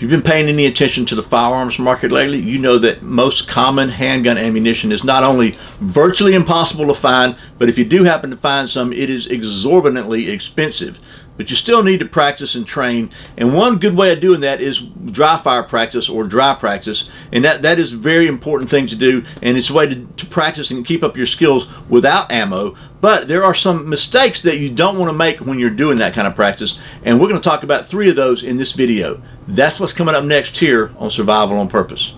If you've been paying any attention to the firearms market lately, you know that most common handgun ammunition is not only virtually impossible to find, but if you do happen to find some, it is exorbitantly expensive. But you still need to practice and train, and one good way of doing that is dry fire practice or dry practice, and that is a very important thing to do, and it's a way to practice and keep up your skills without ammo. But there are some mistakes that you don't want to make when you're doing that kind of practice, and we're going to talk about 3 of those in this video. That's what's coming up next here on Survival on Purpose.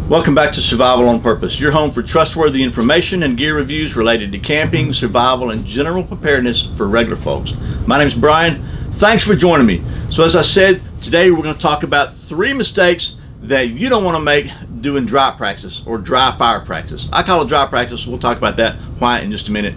Welcome back to Survival on Purpose, your home for trustworthy information and gear reviews related to camping, survival, and general preparedness for regular folks. My name is Brian. Thanks for joining me. So as I said, today we're going to talk about 3 mistakes that you don't want to make doing dry practice or dry fire practice. I call it dry practice. We'll talk about that why in just a minute.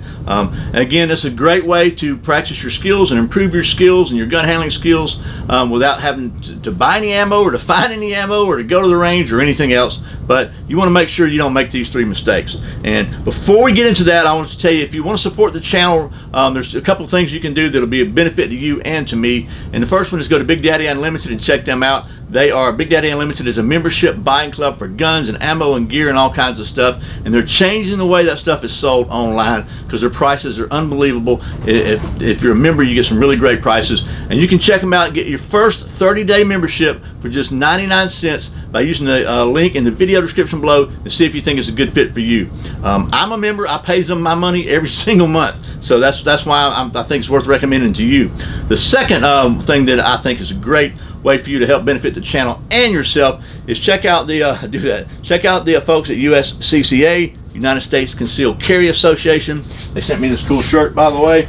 Again, it's a great way to practice your skills and improve your skills and your gun handling skills without having to buy any ammo or to find any ammo or to go to the range or anything else. But you want to make sure you don't make these 3 mistakes. And before we get into that, I want to tell you, if you want to support the channel, there's a couple things you can do that'll be a benefit to you and to me. And the first one is go to Big Daddy Unlimited and check them out. Big Daddy Unlimited is a membership buying club for guns and ammo and gear and all kinds of stuff, and they're changing the way that stuff is sold online because their prices are unbelievable. If you're a member, you get some really great prices, and you can check them out and get your first 30-day membership for just 99 cents by using the link in the video description below and see if you think it's a good fit for you. I'm a member. I pay them my money every single month, so that's why I think it's worth recommending to you. The second thing that I think is a great way for you to help benefit the channel and yourself is check out the folks at USCCA, United States Concealed Carry Association. They sent me this cool shirt, by the way.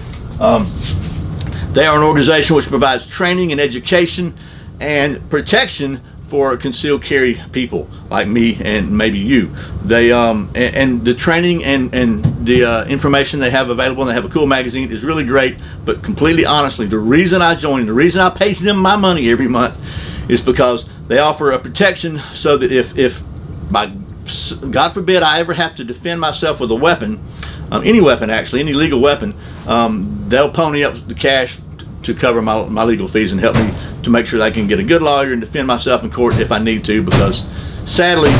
They are an organization which provides training and education and protection for concealed carry people like me and maybe you. They and the training and the information they have available, and they have a cool magazine, is really great. But completely honestly, the reason I joined, the reason I pay them my money every month, is because they offer a protection so that if by God forbid I ever have to defend myself with a weapon, any weapon actually, any legal weapon, they'll pony up the cash to cover my legal fees and help me to make sure that I can get a good lawyer and defend myself in court if I need to, because sadly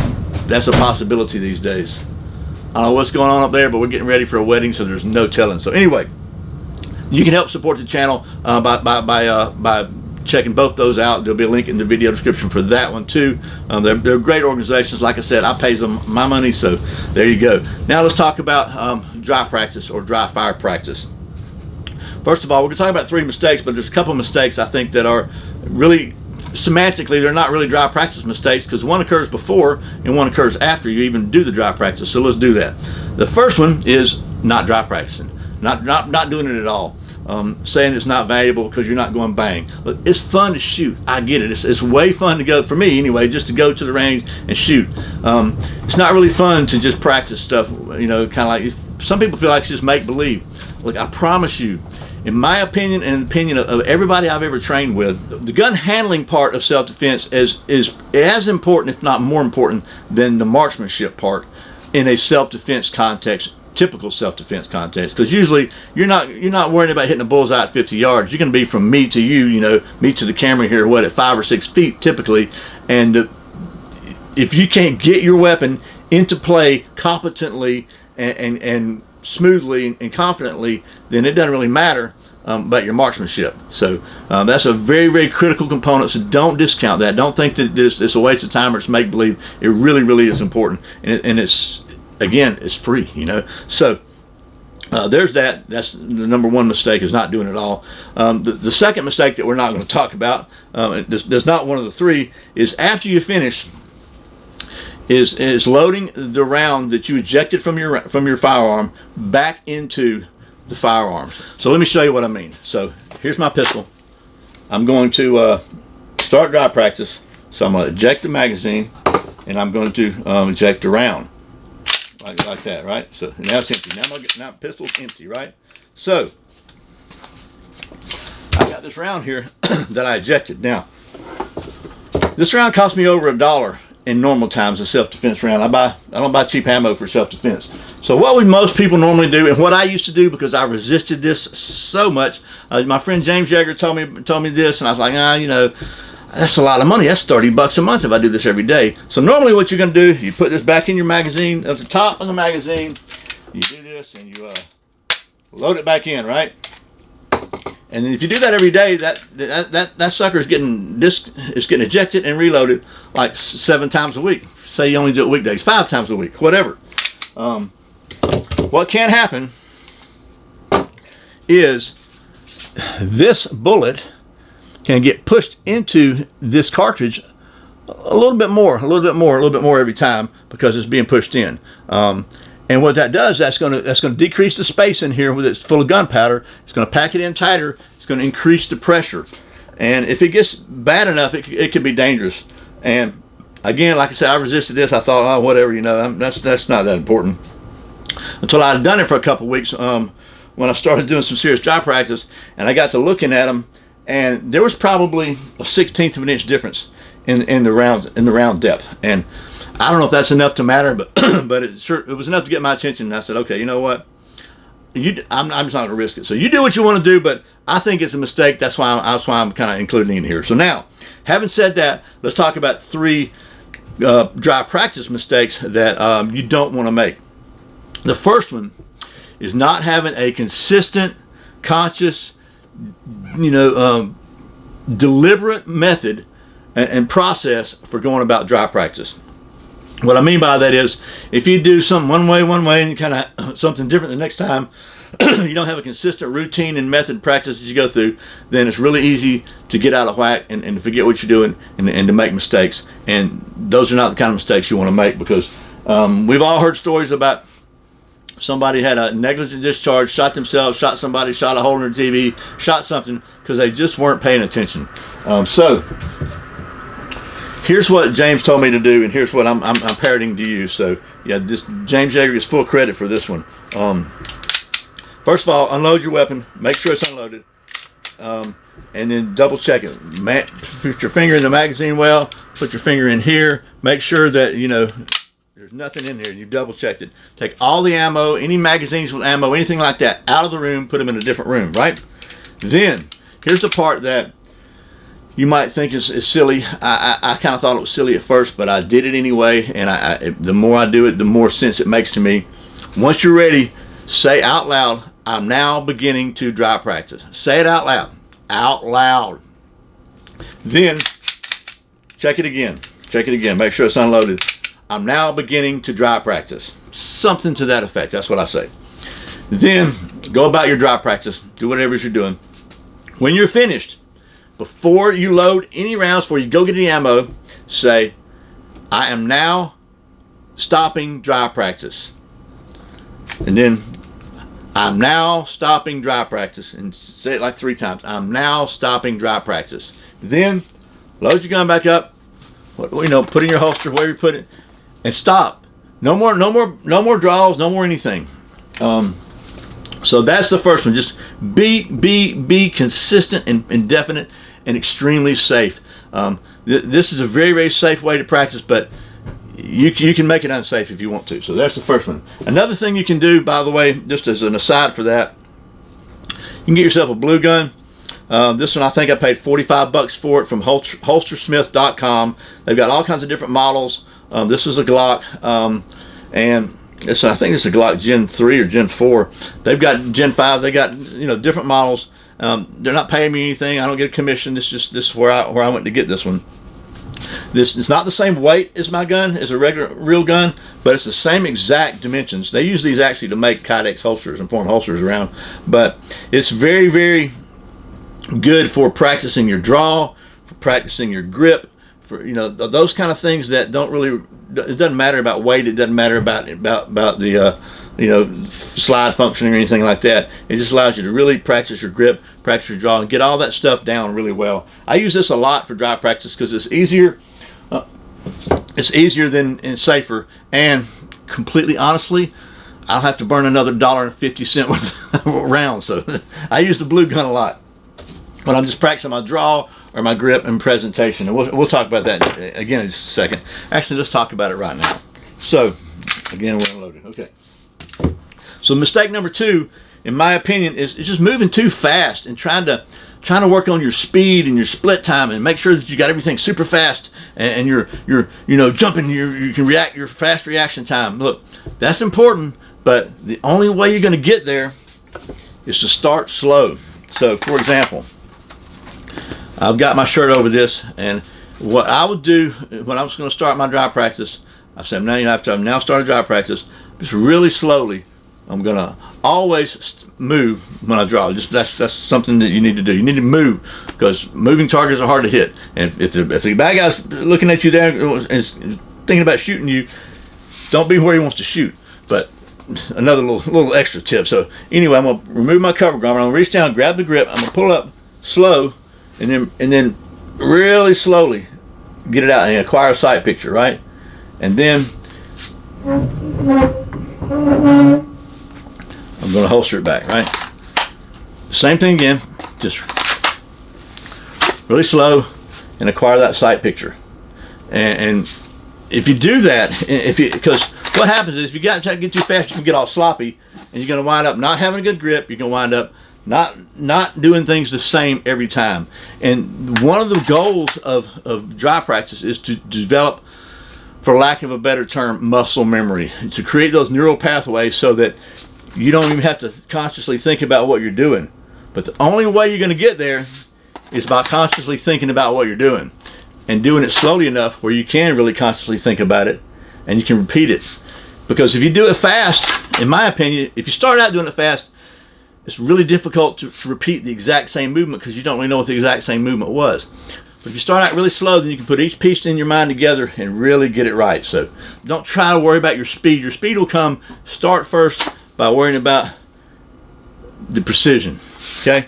that's a possibility these days. I don't know what's going on up there, but we're getting ready for a wedding, so there's no telling. So anyway, you can help support the channel by checking both those out. There'll be a link in the video description for that one too. They're great organizations. Like I said, I pay them my money, so there you go. Now let's talk about dry practice or dry fire practice. First of all, we're going to talk about 3 mistakes, but there's a couple of mistakes I think that are really, semantically, they're not really dry practice mistakes, because one occurs before and one occurs after you even do the dry practice. So let's do that. The first one is not dry practicing, not doing it at all. Saying it's not valuable because you're not going bang. Look, it's fun to shoot. I get it. It's way fun to go, for me anyway, just to go to the range and shoot. It's not really fun to just practice stuff, you know, kind of like, some people feel like it's just make-believe. Look, I promise you, in my opinion and the opinion of everybody I've ever trained with, the gun handling part of self-defense is as important, if not more important, than the marksmanship part in a self-defense context, typical self-defense context. Because usually you're not worried about hitting a bullseye at 50 yards. You're going to be from me to you, you know, me to the camera here, what, at 5 or 6 feet typically. And if you can't get your weapon into play competently and smoothly and confidently, then it doesn't really matter about your marksmanship. So that's a very, very critical component, so don't discount that. Don't think that it's a waste of time or it's make-believe. It really, really is important, and it's, again, it's free, you know. So there's that. That's the number 1 mistake, is not doing it all. The second mistake that we're not going to talk about, that's not one of the 3, is after you finish, is loading the round that you ejected from your firearm back into the firearms. So let me show you what I mean. So here's my pistol. I'm going to start dry practice. So I'm going to eject the magazine, and I'm going to eject the round like that, right? So now it's empty. Now the pistol's empty, right? So I got this round here that I ejected. Now this round cost me over $1 in normal times a self-defense round. I don't buy cheap ammo for self-defense. So what would most people normally do, and what I used to do because I resisted this so much, my friend James Yeager told me this, and I was like, you know, that's a lot of money. That's $30 a month if I do this every day. So normally what you're going to do, you put this back in your magazine, at the top of the magazine, you do this and you load it back in, right? And then if you do that every day, that sucker is getting ejected and reloaded like 7 times a week. Say you only do it weekdays, 5 times a week, whatever. What can happen is this bullet can get pushed into this cartridge a little bit more every time because it's being pushed in. And what that does, that's going to decrease the space in here with it's full of gunpowder. It's going to pack it in tighter. It's going to increase the pressure. And if it gets bad enough, it could be dangerous. And again, like I said, I resisted this. I thought, oh, whatever, you know, that's not that important. Until I had done it for a couple weeks when I started doing some serious dry practice, and I got to looking at them, and there was probably a 1/16 of an inch difference in the round depth. And I don't know if that's enough to matter, but but it was enough to get my attention. And I said, okay, you know what? I'm just not gonna risk it. So you do what you want to do, but I think it's a mistake. That's why I'm kind of including it in here. So now, having said that, let's talk about 3 dry practice mistakes that you don't want to make. The first one is not having a consistent, conscious, you know, deliberate method and process for going about dry practice. What I mean by that is, if you do something one way, and kind of something different the next time, you don't have a consistent routine and method practice that you go through, then it's really easy to get out of whack and to forget what you're doing and to make mistakes. And those are not the kind of mistakes you want to make, because we've all heard stories about somebody had a negligent discharge, shot themselves, shot somebody, shot a hole in their TV, shot something because they just weren't paying attention. So here's what James told me to do, and here's what I'm parroting to you. So yeah, James Yeager gets full credit for this one. First of all, unload your weapon, make sure it's unloaded, and then double check it. Put your finger in the magazine well, put your finger in here, make sure that, you know, there's nothing in here. You double checked it. Take all the ammo, any magazines with ammo, anything like that, out of the room, put them in a different room, right? Then, here's the part that you might think is silly. I kind of thought it was silly at first, but I did it anyway, and the more I do it, the more sense it makes to me. Once you're ready, say out loud, I'm now beginning to dry practice. Say it out loud. Out loud. Then, check it again. Check it again. Make sure it's unloaded. I'm now beginning to dry practice. Something to that effect. That's what I say. Then, go about your dry practice. Do whatever it is you're doing. When you're finished, before you load any rounds, before you go get any ammo, say, I am now stopping dry practice. And then, I'm now stopping dry practice. And say it like 3 times. I'm now stopping dry practice. Then, load your gun back up. You know, put in your holster, wherever you put it, and stop. No more draws, no more anything. So that's the first one. Just be consistent and definite and extremely safe. This is a very, very safe way to practice, but you can make it unsafe if you want to. So that's the first one. Another thing you can do, by the way, just as an aside for that, you can get yourself a blue gun. This one, I think I paid $45 for it from holstersmith.com. They've got all kinds of different models. This is a Glock, and I think it's a Glock Gen 3 or Gen 4. They've got Gen 5. They got, you know, different models. They're not paying me anything. I don't get a commission. This is where I went to get this one. This is not the same weight as my gun, as a real gun, but it's the same exact dimensions. They use these actually to make Kydex holsters and form holsters around. But it's very, very good for practicing your draw, for practicing your grip, for, you know, those kind of things that don't really, it doesn't matter about weight, it doesn't matter about the you know, slide function or anything like that. It just allows you to really practice your grip, practice your draw, and get all that stuff down really well. I use this a lot for dry practice because it's easier. It's easier and safer, and completely honestly, I'll have to burn another $1.50 worth of rounds. So I use the blue gun a lot when I'm just practicing my draw, or my grip and presentation. And we'll talk about that again in just a second. Actually, let's talk about it right now. So, again, we're unloaded. Okay. So mistake number 2, in my opinion, is just moving too fast and trying to work on your speed and your split time and make sure that you got everything super fast and you're jumping, you can react, your fast reaction time. Look, that's important, but the only way you're going to get there is to start slow. So, for example, I've got my shirt over this, and what I would do when I was going to start my dry practice, I said, after I've now started dry practice, just really slowly, I'm going to always move when I draw. Just that's something that you need to do. You need to move, because moving targets are hard to hit. And if the bad guy's looking at you there and is thinking about shooting you, don't be where he wants to shoot. But another little extra tip. So anyway, I'm going to remove my cover garment. I'm going to reach down, grab the grip. I'm going to pull up slow, and then really slowly get it out and acquire a sight picture, right? And then I'm going to holster it back, right? Same thing again, just really slow and acquire that sight picture. And if you do that, because what happens is if you try to get too fast, you can get all sloppy, and you're going to wind up not having a good grip. You're going to wind up not doing things the same every time. And one of the goals of dry practice is to develop, for lack of a better term, muscle memory, to create those neural pathways so that you don't even have to consciously think about what you're doing. But the only way you're going to get there is by consciously thinking about what you're doing and doing it slowly enough where you can really consciously think about it and you can repeat it. Because if you do it fast, in my opinion, if you start out doing it fast, it's really difficult to repeat the exact same movement because you don't really know what the exact same movement was. But if you start out really slow, then you can put each piece in your mind together and really get it right. So don't try to worry about your speed. Your speed will come. Start first by worrying about the precision. Okay,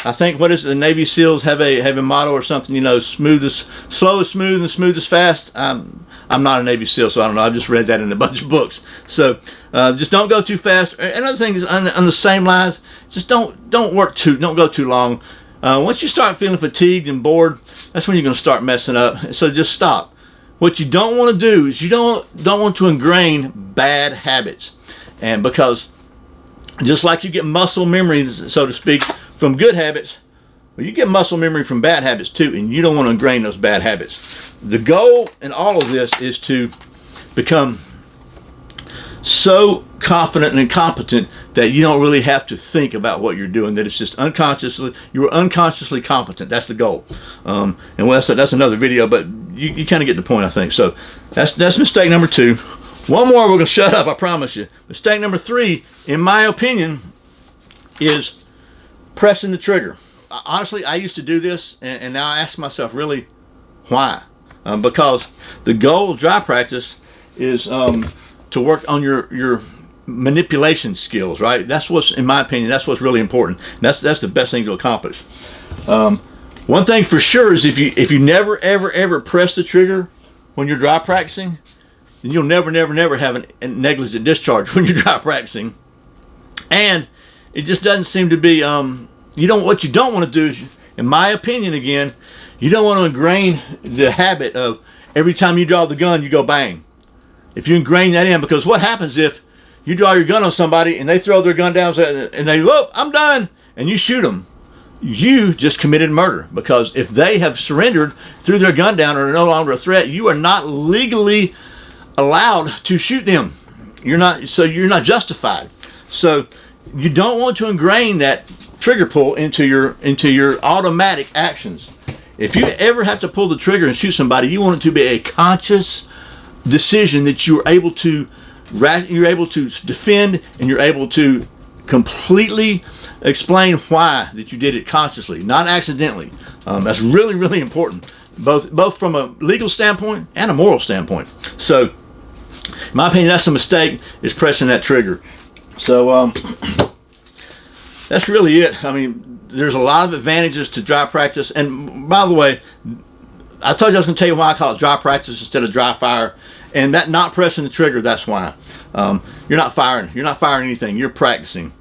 I think, what is it, the Navy SEALs have a motto or something, slow is smooth and smooth is fast. I'm not a Navy SEAL, so I don't know. I've just read that in a bunch of books. So just don't go too fast. Another thing is on the same lines, just don't go too long. Once you start feeling fatigued and bored, that's when you're going to start messing up. So just stop. What you don't want to do is you don't want to ingrain bad habits. And because just like you get muscle memory, so to speak, from good habits, well, you get muscle memory from bad habits too, and you don't want to ingrain those bad habits. The goal in all of this is to become so confident and competent that you don't really have to think about what you're doing, that it's just you're unconsciously competent. That's the goal. And that's another video, but you kind of get the point, I think. So that's mistake number 2. One more, we're going to shut up, I promise you. Mistake number 3, in my opinion, is pressing the trigger. Honestly, I used to do this, and now I ask myself, really, why? Because the goal of dry practice is to work on your manipulation skills, right? That's what's, in my opinion, that's what's really important. That's the best thing to accomplish. One thing for sure is if you never ever press the trigger when you're dry practicing, then you'll never have a negligent discharge when you're dry practicing. And it just doesn't seem to be what you don't want to do is, in my opinion, again, you don't want to ingrain the habit of every time you draw the gun you go bang. If you ingrain that in, because what happens if you draw your gun on somebody and they throw their gun down and they, whoop, I'm done, and you shoot them, you just committed murder. Because if they have surrendered, threw their gun down, or are no longer a threat, you are not legally allowed to shoot them. You're not justified. So you don't want to ingrain that trigger pull into your automatic actions. If you ever have to pull the trigger and shoot somebody, you want it to be a conscious decision that you're able to defend, and you're able to completely explain why that you did it consciously, not accidentally. That's really, really important, both from a legal standpoint and a moral standpoint. So, in my opinion, that's a mistake, is pressing that trigger. So that's really it. I mean, there's a lot of advantages to dry practice. And by the way, I told you I was going to tell you why I call it dry practice instead of dry fire. And that not pressing the trigger, that's why. You're not firing anything, you're practicing.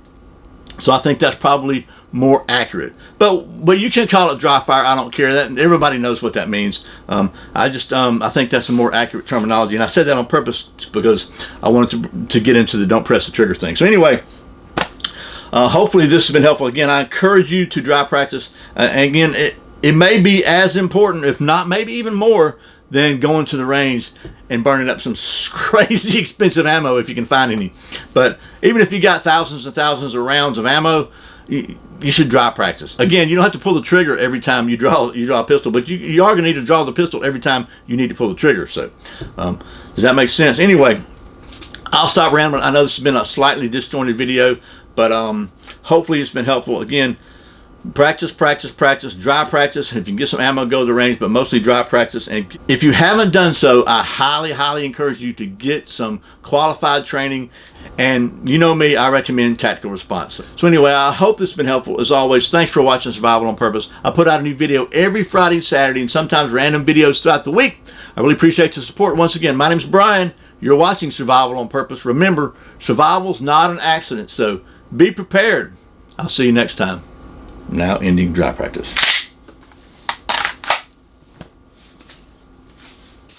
So I think that's probably more accurate. But you can call it dry fire. I don't care. That everybody knows what that means. I think that's a more accurate terminology, and I said that on purpose because I wanted to get into the don't press the trigger thing. So anyway, hopefully this has been helpful. Again, I encourage you to dry practice. And again, it may be as important, if not maybe even more, than going to the range and burning up some crazy expensive ammo if you can find any. But even if you got thousands and thousands of rounds of ammo, you should dry practice. Again, you don't have to pull the trigger every time you draw a pistol, but you are going to need to draw the pistol every time you need to pull the trigger. So does that make sense? Anyway, I'll stop rambling. I know this has been a slightly disjointed video, but hopefully it's been helpful. Again, practice, practice, practice, dry practice. If you can get some ammo, go to the range, but mostly dry practice. And if you haven't done so, I highly, highly encourage you to get some qualified training. And you know me, I recommend tactical response. So anyway, I hope this has been helpful. As always, thanks for watching Survival on Purpose. I put out a new video every Friday and Saturday, and sometimes random videos throughout the week. I really appreciate the support. Once again, my name's Brian. You're watching Survival on Purpose. Remember, survival's not an accident, so be prepared. I'll see you next time. Now ending dry practice.